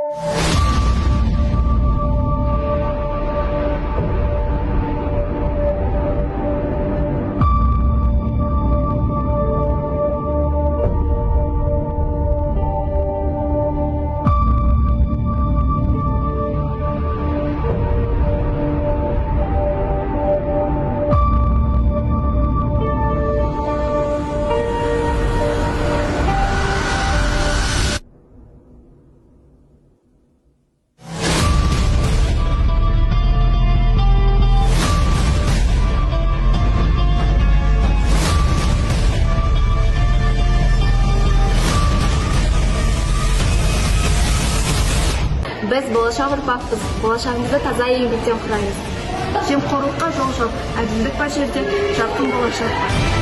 Біз болашақ ұрпақпыз, болашағымызды таза еңбектен құраймыз. Жемқорлыққа жол жоқ, әділдік бар жерде жарқын болашақ бар.